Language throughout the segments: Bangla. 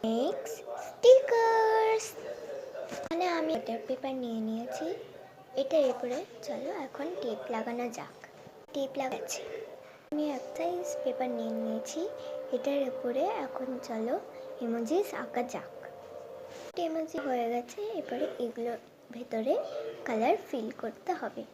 Next stickers. মানে আমি বাটার পেপার নিয়ে নিয়েছি, এটার উপরে চলো এখন টেপ লাগানো যাক। টেপ লাগাচ্ছি। আমি একটা সাইজ পেপার নিয়ে নিয়েছি, এটার উপরে এখন চলো ইমোজিস আঁকা যাক। ইমোজি হয়ে গেছে, এবারে এগুলোর ভেতরে কালার ফিল করতে হবে।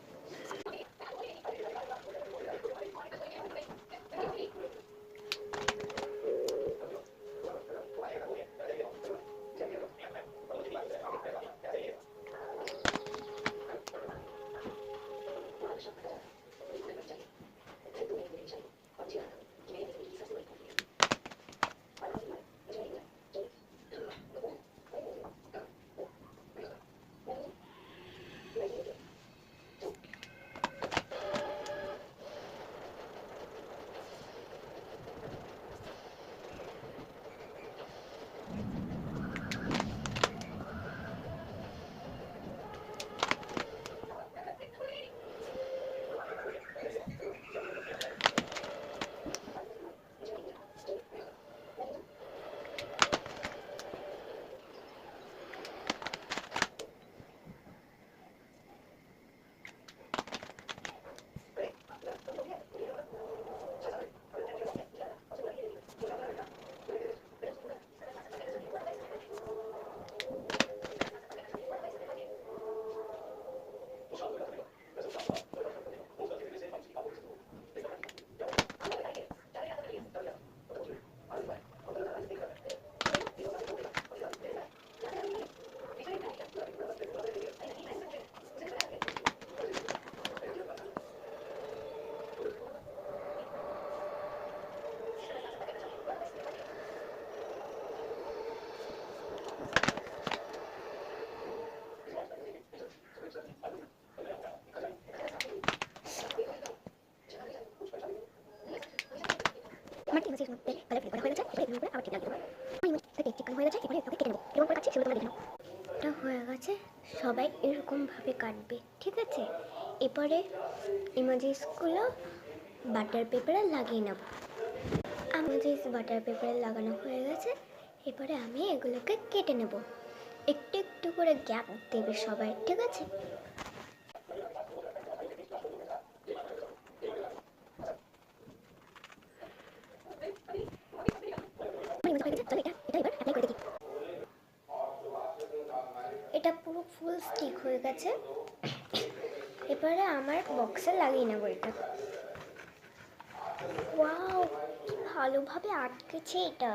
আমার ইমেজের মধ্যে কালার ফিল করা হয়ে গেছে, এবার এগুলোর উপরে আবার টেপ লাগিয়ে দেবো। আমার ইমেজটা চিকেন হয়ে গেছে, এবারে এগুলোকে কেটে নেবো। কেমন করে কাটছি সেগুলো তোমরা দেখে নাও। এটা হয়ে গেছে, সবাই এরকমভাবে কাটবে, ঠিক আছে? এরপরে ইমেজেসগুলো বাটার পেপারে লাগিয়ে নেব। ইমেজেস বাটার পেপারে লাগানো হয়ে গেছে, এবারে আমি এগুলোকে কেটে নেব। একটু একটু করে গ্যাপ দেবে সবাই, ঠিক আছে? এটা পুরো ফুল স্টিক হয়ে গেছে, এবারে আমার বক্সে লাগিয়ে নেবো এটা। ওয়াও, কি ভালোভাবে আটকেছে এটা।